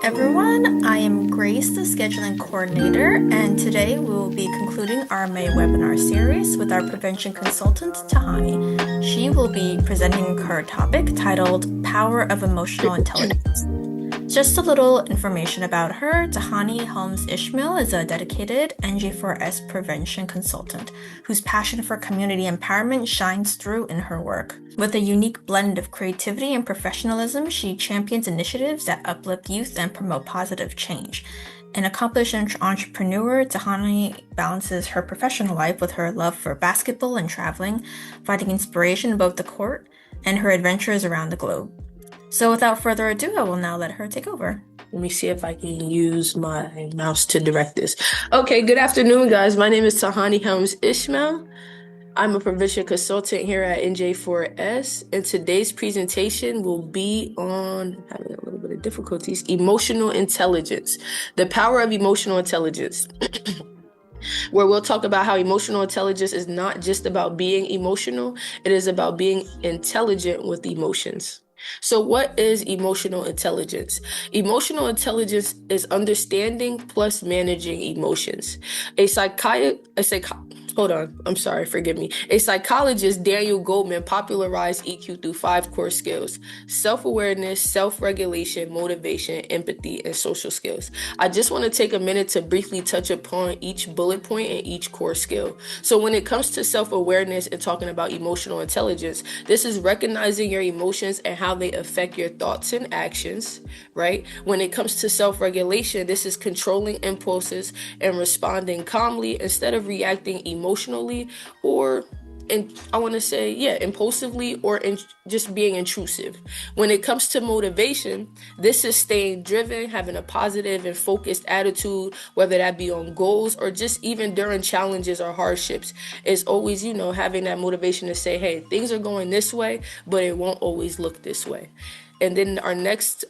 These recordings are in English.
everyone. I am Grace, the scheduling coordinator, and today we will be concluding our May webinar series with our prevention consultant, Tahani. She will be presenting her topic titled Power of Emotional Intelligence. Just a little information about her. Tahani Helms Ishmael is a dedicated NJ4S prevention consultant whose passion for community empowerment shines through in her work. With a unique blend of creativity and professionalism, she champions initiatives that uplift youth and promote positive change. An accomplished entrepreneur, Tahani balances her professional life with her love for basketball and traveling, finding inspiration in both the court and her adventures around the globe. So without further ado, I will now let her take over. Let me see if I can use my mouse to direct this. Okay, good afternoon, guys. My name is Tahani Helms Ishmael. I'm a prevention consultant here at NJ4S, and today's presentation will be on, having a little bit of difficulties, emotional intelligence, the power of emotional intelligence. Where we'll talk about how emotional intelligence is not just about being emotional, it is about being intelligent with emotions. So what is emotional intelligence? Emotional intelligence is understanding plus managing emotions. A psychologist, Daniel Goldman, popularized EQ through 5 core skills: self-awareness, self-regulation, motivation, empathy, and social skills. I just want to take a minute to briefly touch upon each bullet point and each core skill. So when it comes to self-awareness and talking about emotional intelligence, this is recognizing your emotions and how they affect your thoughts and actions, right? When it comes to self-regulation, this is controlling impulses and responding calmly instead of reacting emotionally or impulsively or just being intrusive. When it comes to motivation, this is staying driven, having a positive and focused attitude, whether that be on goals or just even during challenges or hardships. It's always, having that motivation to say, hey, things are going this way, but it won't always look this way. And then our next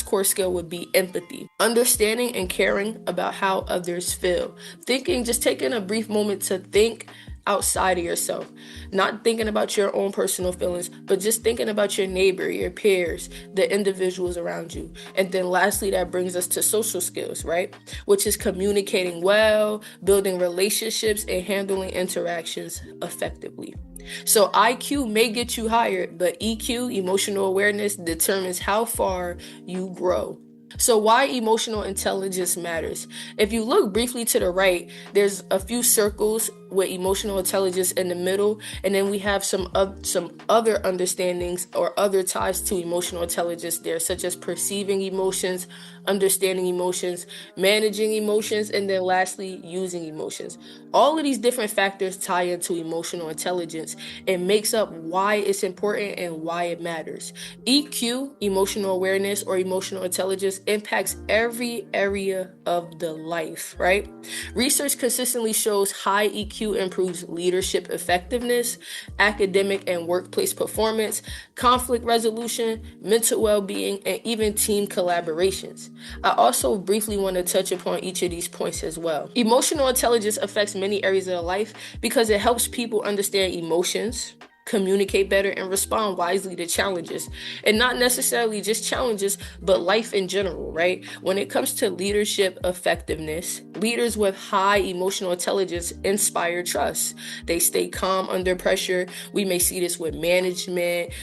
core skill would be empathy, understanding and caring about how others feel. Just taking a brief moment to think outside of yourself, not thinking about your own personal feelings, but just thinking about your neighbor, your peers, the individuals around you. And then lastly, that brings us to social skills, right? Which is communicating well, building relationships, and handling interactions effectively. So IQ may get you hired, but EQ, emotional awareness, determines how far you grow. So why emotional intelligence matters? If you look briefly to the right, there's a few circles with emotional intelligence in the middle, and then we have some other understandings or other ties to emotional intelligence there, such as perceiving emotions, understanding emotions, managing emotions, and then lastly, using emotions. All of these different factors tie into emotional intelligence and makes up why it's important and why it matters. EQ, emotional awareness or emotional intelligence, impacts every area of the life, right? Research consistently shows high EQ improves leadership effectiveness, academic and workplace performance, conflict resolution, mental well-being, and even team collaborations. I also briefly want to touch upon each of these points as well. Emotional intelligence affects many areas of life because it helps people understand emotions, communicate better, and respond wisely to challenges. And not necessarily just challenges, but life in general, right? When it comes to leadership effectiveness, leaders with high emotional intelligence inspire trust. They stay calm under pressure. We may see this with management,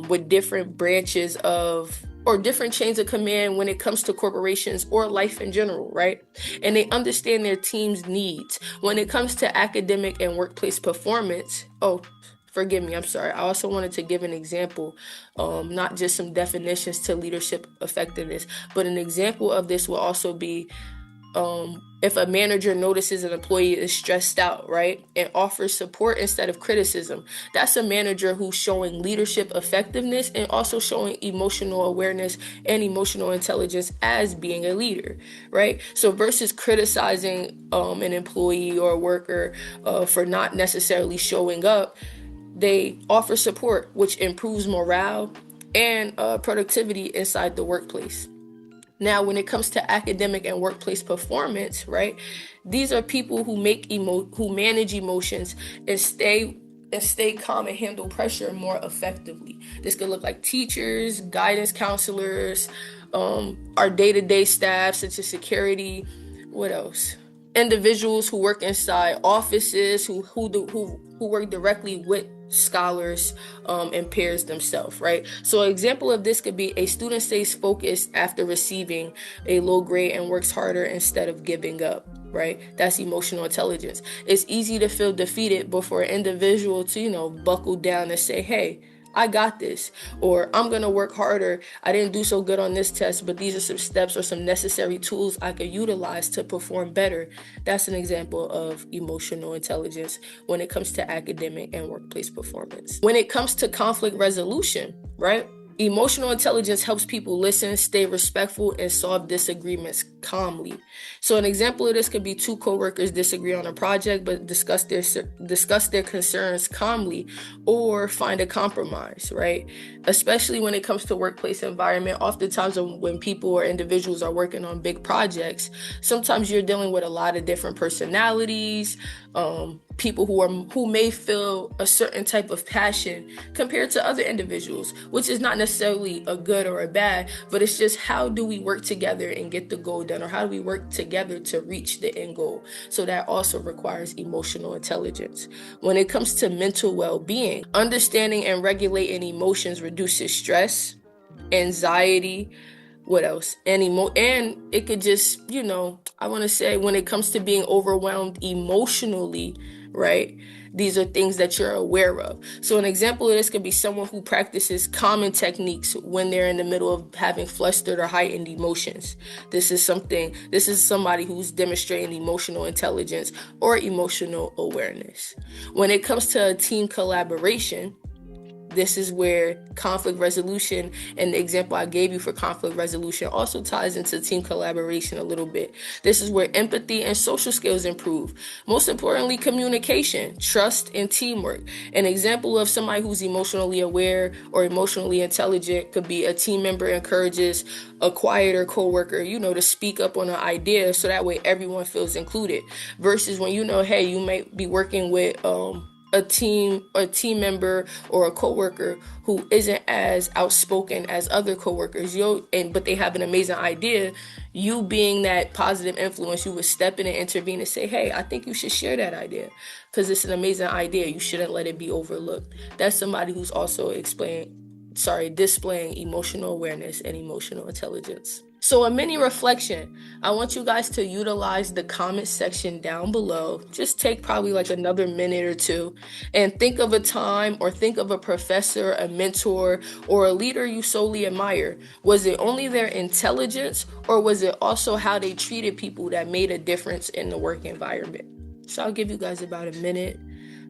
with different branches or different chains of command when it comes to corporations or life in general, right? And they understand their team's needs. When it comes to academic and workplace performance, I also wanted to give an example, not just some definitions to leadership effectiveness, but an example of this will also be if a manager notices an employee is stressed out, right, and offers support instead of criticism. That's a manager who's showing leadership effectiveness and also showing emotional awareness and emotional intelligence as being a leader, right? So versus criticizing an employee or a worker for not necessarily showing up, they offer support, which improves morale and productivity inside the workplace. Now, when it comes to academic and workplace performance, right, these are people who manage emotions and stay calm and handle pressure more effectively. This could look like teachers, guidance counselors, our day-to-day staff, such as security. What else? Individuals who work inside offices, who work directly with scholars and peers themselves, right? So an example of this could be a student stays focused after receiving a low grade and works harder instead of giving up, right? That's emotional intelligence. It's easy to feel defeated, but for an individual to, buckle down and say, hey, I got this, or I'm going to work harder. I didn't do so good on this test, but these are some steps or some necessary tools I could utilize to perform better. That's an example of emotional intelligence when it comes to academic and workplace performance. When it comes to conflict resolution, right? Emotional intelligence helps people listen, stay respectful, and solve disagreements calmly. So an example of this could be two coworkers disagree on a project, but discuss their concerns calmly or find a compromise, right? Especially when it comes to workplace environment, oftentimes when people or individuals are working on big projects, sometimes you're dealing with a lot of different personalities, people who may feel a certain type of passion compared to other individuals, which is not necessarily a good or a bad, but it's just how do we work together and get the goal done, or how do we work together to reach the end goal? So that also requires emotional intelligence. When it comes to mental well-being, understanding and regulating emotions reduces stress, anxiety. What else? And it could just, I want to say when it comes to being overwhelmed emotionally, right? These are things that you're aware of. So an example of this could be someone who practices calming techniques when they're in the middle of having flustered or heightened emotions. This is somebody who's demonstrating emotional intelligence or emotional awareness. When it comes to team collaboration, this is where conflict resolution and the example I gave you for conflict resolution also ties into team collaboration a little bit. This is where empathy and social skills improve. Most importantly, communication, trust, and teamwork. An example of somebody who's emotionally aware or emotionally intelligent could be a team member encourages a quieter coworker, to speak up on an idea so that way everyone feels included. Versus when hey, you might be working with a team member or a coworker who isn't as outspoken as other coworkers, but they have an amazing idea. You being that positive influence, you would step in and intervene and say, hey, I think you should share that idea because it's an amazing idea. You shouldn't let it be overlooked. That's somebody who's also displaying emotional awareness and emotional intelligence. So a mini reflection, I want you guys to utilize the comment section down below. Just take probably like another minute or two and think of a time or think of a professor, a mentor, or a leader you solely admire. Was it only their intelligence or was it also how they treated people that made a difference in the work environment? So I'll give you guys about a minute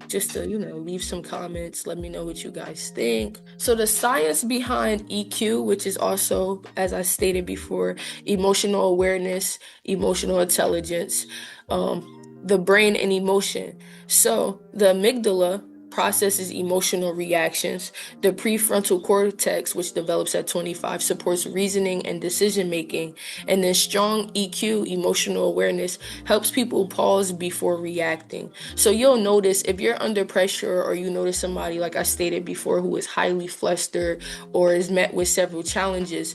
just to, leave some comments. Let me know what you guys think. So the science behind EQ, which is also, as I stated before, emotional awareness, emotional intelligence, the brain and emotion. So the amygdala processes emotional reactions. The prefrontal cortex, which develops at 25, supports reasoning and decision making. And then strong EQ, emotional awareness, helps people pause before reacting. So you'll notice if you're under pressure or you notice somebody, like I stated before, who is highly flustered or is met with several challenges,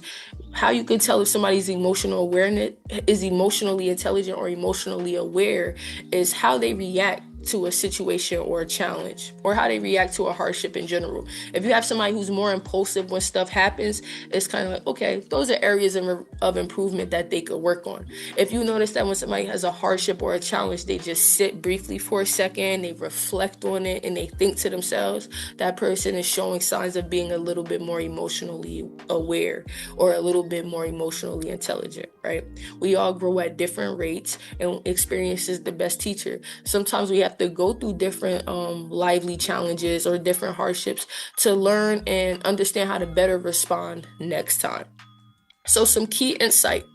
how you can tell if somebody's emotionally intelligent or emotionally aware is how they react to a situation or a challenge, or how they react to a hardship in general. If you have somebody who's more impulsive when stuff happens, it's kind of like, okay, those are areas of improvement that they could work on. If you notice that when somebody has a hardship or a challenge, they just sit briefly for a second, they reflect on it, and they think to themselves, that person is showing signs of being a little bit more emotionally aware or a little bit more emotionally intelligent, right? We all grow at different rates, and experience is the best teacher. Sometimes we have to go through different lively challenges or different hardships to learn and understand how to better respond next time. So some key insight.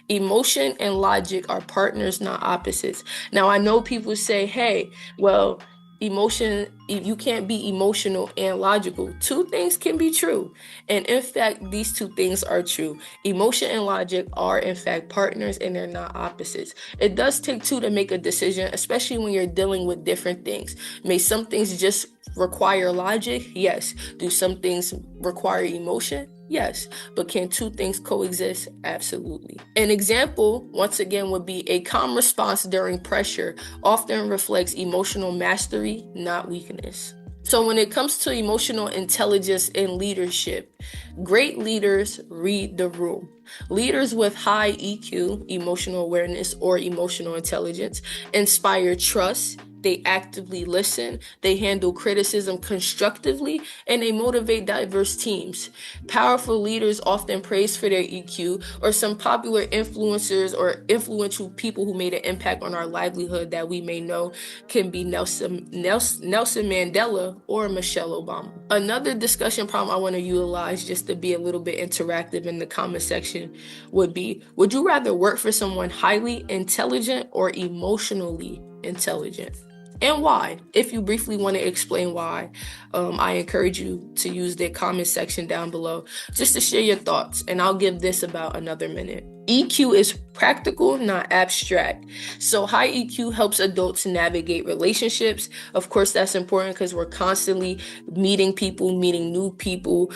Emotion and logic are partners, not opposites. Now, I know people say, hey, well, you can't be emotional and logical. Two things can be true. And in fact, these two things are true. Emotion and logic are in fact partners and they're not opposites. It does take two to make a decision, especially when you're dealing with different things. Some things just require logic? Yes. Do some things require emotion? Yes. But can two things coexist? Absolutely. An example, once again, would be a calm response during pressure often reflects emotional mastery, not weakness. So when it comes to emotional intelligence and leadership, great leaders read the room. Leaders with high EQ, emotional awareness, or emotional intelligence inspire trust. They actively listen, they handle criticism constructively, and they motivate diverse teams. Powerful leaders often praise for their EQ, or some popular influencers or influential people who made an impact on our livelihood that we may know can be Nelson Mandela or Michelle Obama. Another discussion problem I want to utilize just to be a little bit interactive in the comment section would be, would you rather work for someone highly intelligent or emotionally intelligent? And why? If you briefly want to explain why, I encourage you to use the comment section down below just to share your thoughts, and I'll give this about another minute. EQ is practical, not abstract. So high EQ helps adults navigate relationships. Of course, that's important because we're constantly meeting people, meeting new people.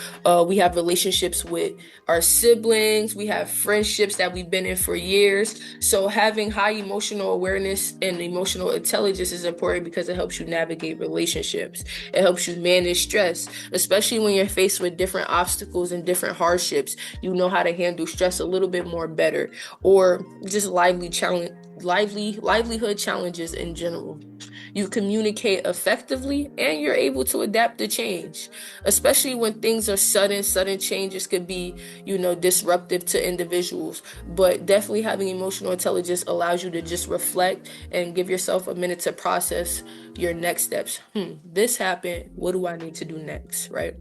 We have relationships with our siblings. We have friendships that we've been in for years. So having high emotional awareness and emotional intelligence is important because it helps you navigate relationships. It helps you manage stress, especially when you're faced with different obstacles and different hardships. You know how to handle stress a little bit more better, or just livelihood challenges in general. You communicate effectively, and you're able to adapt to change, especially when things are sudden changes could be, disruptive to individuals. But definitely having emotional intelligence allows you to just reflect and give yourself a minute to process your next steps. This happened. What do I need to do next, right?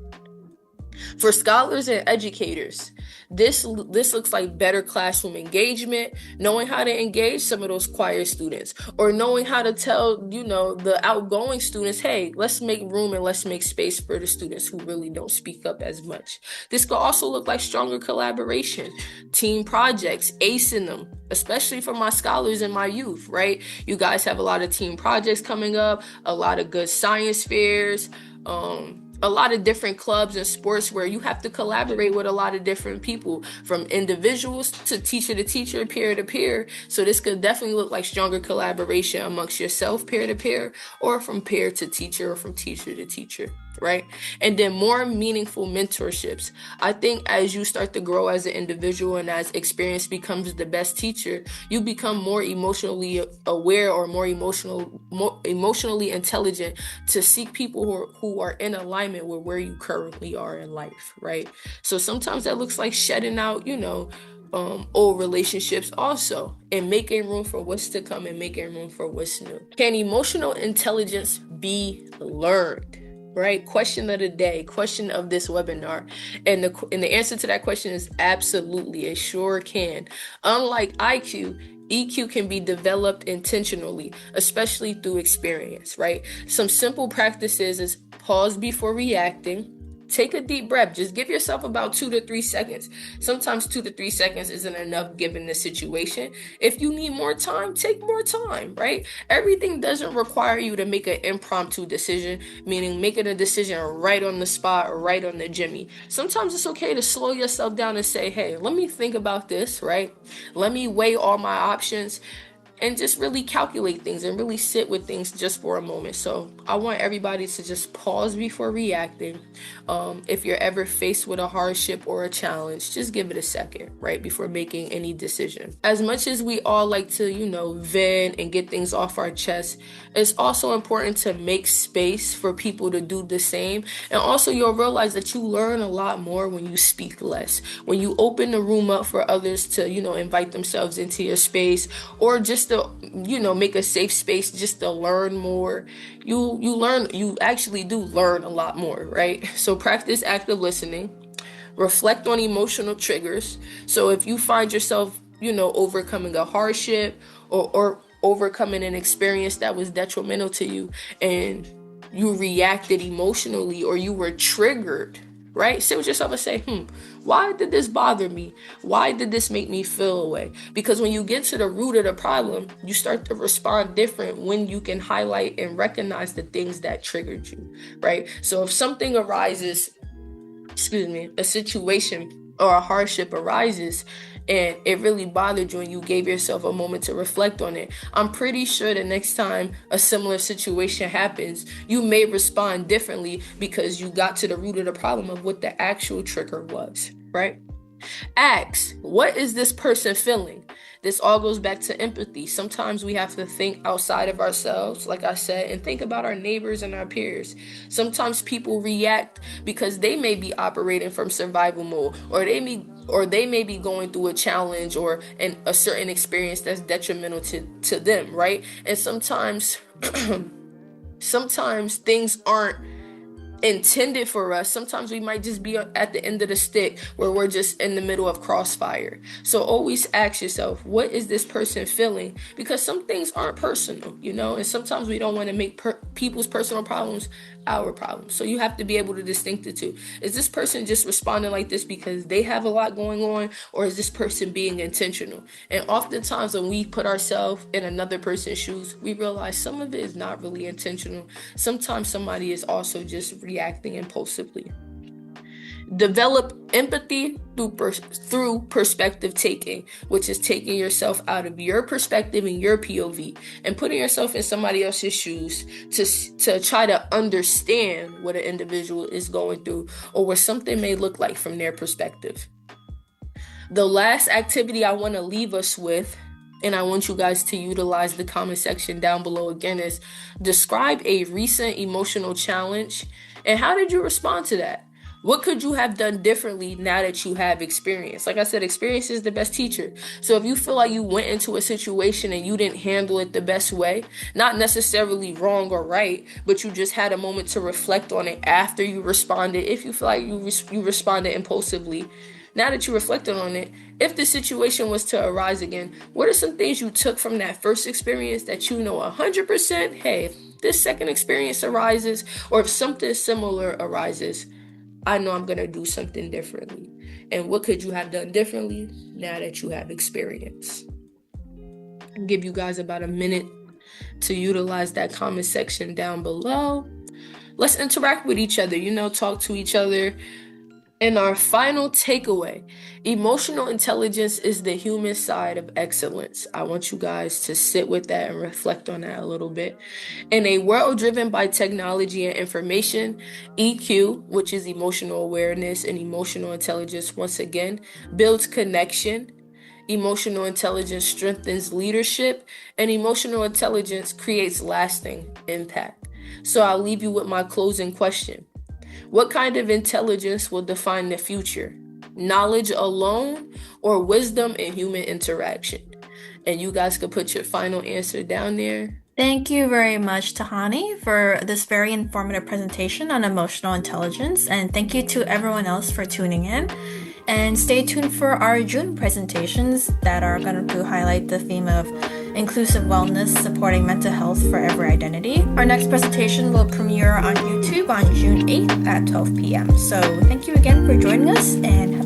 For scholars and educators, this looks like better classroom engagement, knowing how to engage some of those quiet students, or knowing how to tell, the outgoing students, hey, let's make room and let's make space for the students who really don't speak up as much. This could also look like stronger collaboration, team projects, acing them, especially for my scholars and my youth, right? You guys have a lot of team projects coming up, a lot of good science fairs, a lot of different clubs and sports where you have to collaborate with a lot of different people, from individuals to teacher, peer to peer. So this could definitely look like stronger collaboration amongst yourself, peer to peer, or from peer to teacher, or from teacher to teacher, right? And then more meaningful mentorships. I think as you start to grow as an individual and as experience becomes the best teacher, you become more emotionally aware or more emotionally intelligent to seek people who are in alignment with where you currently are in life, right? So sometimes that looks like shedding out, old relationships also, and making room for what's to come and making room for what's new. Can emotional intelligence be learned? Right? Question of the day, question of this webinar. And the answer to that question is absolutely. It sure can. Unlike IQ, EQ can be developed intentionally, especially through experience, right? Some simple practices is pause before reacting. Take a deep breath. Just give yourself about 2 to 3 seconds. Sometimes 2 to 3 seconds isn't enough given the situation. If you need more time, take more time, right? Everything doesn't require you to make an impromptu decision, meaning making a decision right on the spot or right on the jimmy. Sometimes it's okay to slow yourself down and say, hey, let me think about this, right? Let me weigh all my options and just really calculate things and really sit with things just for a moment. So I want everybody to just pause before reacting. If you're ever faced with a hardship or a challenge, just give it a second, right, before making any decision. As much as we all like to, vent and get things off our chest, it's also important to make space for people to do the same. And also you'll realize that you learn a lot more when you speak less, when you open the room up for others to, invite themselves into your space, or just to, make a safe space just to learn more. You actually do learn a lot more, right? So practice active listening, reflect on emotional triggers. So if you find yourself, overcoming a hardship or overcoming an experience that was detrimental to you, and you reacted emotionally or you were triggered, right? Sit with yourself and say, why did this bother me? Why did this make me feel away? Because when you get to the root of the problem, you start to respond different when you can highlight and recognize the things that triggered you, right? So if something arises, a situation or a hardship arises and it really bothered you and you gave yourself a moment to reflect on it, I'm pretty sure the next time a similar situation happens, you may respond differently because you got to the root of the problem of what the actual trigger was, right? Ask, what is this person feeling? This all goes back to empathy. Sometimes we have to think outside of ourselves, like I said, and think about our neighbors and our peers. Sometimes people react because they may be operating from survival mode, or they may be going through a challenge or a certain experience that's detrimental to them, right? And sometimes things aren't intended for us. Sometimes we might just be at the end of the stick where we're just in the middle of crossfire. So always ask yourself, what is this person feeling? Because some things aren't personal, and sometimes we don't want to make people's personal problems our problems. So you have to be able to distinct the two. Is this person just responding like this because they have a lot going on, or is this person being intentional? And oftentimes when we put ourselves in another person's shoes, we realize some of it is not really intentional. Sometimes somebody is also just reacting impulsively. Develop empathy through perspective taking, which is taking yourself out of your perspective and your POV and putting yourself in somebody else's shoes to try to understand what an individual is going through or what something may look like from their perspective. The last activity I want to leave us with, and I want you guys to utilize the comment section down below again, is describe a recent emotional challenge and how did you respond to that? What could you have done differently now that you have experience? Like I said, experience is the best teacher. So if you feel like you went into a situation and you didn't handle it the best way, not necessarily wrong or right, but you just had a moment to reflect on it after you responded. If you feel like you responded impulsively, now that you reflected on it, if the situation was to arise again, what are some things you took from that first experience that you know 100%, hey, if this second experience arises, or if something similar arises, I know I'm going to do something differently. And what could you have done differently now that you have experience? I'll give you guys about a minute to utilize that comment section down below. Let's interact with each other, talk to each other. And our final takeaway, emotional intelligence is the human side of excellence. I want you guys to sit with that and reflect on that a little bit. In a world driven by technology and information, EQ, which is emotional awareness and emotional intelligence, once again, builds connection. Emotional intelligence strengthens leadership, and emotional intelligence creates lasting impact. So I'll leave you with my closing question. What kind of intelligence will define the future? Knowledge alone or wisdom and human interaction? And you guys could put your final answer down there. Thank you very much, Tahani, for this very informative presentation on emotional intelligence. And thank you to everyone else for tuning in. And stay tuned for our June presentations that are going to highlight the theme of inclusive wellness, supporting mental health for every identity. Our next presentation will premiere on YouTube on June 8th at 12 p.m. So thank you again for joining us and have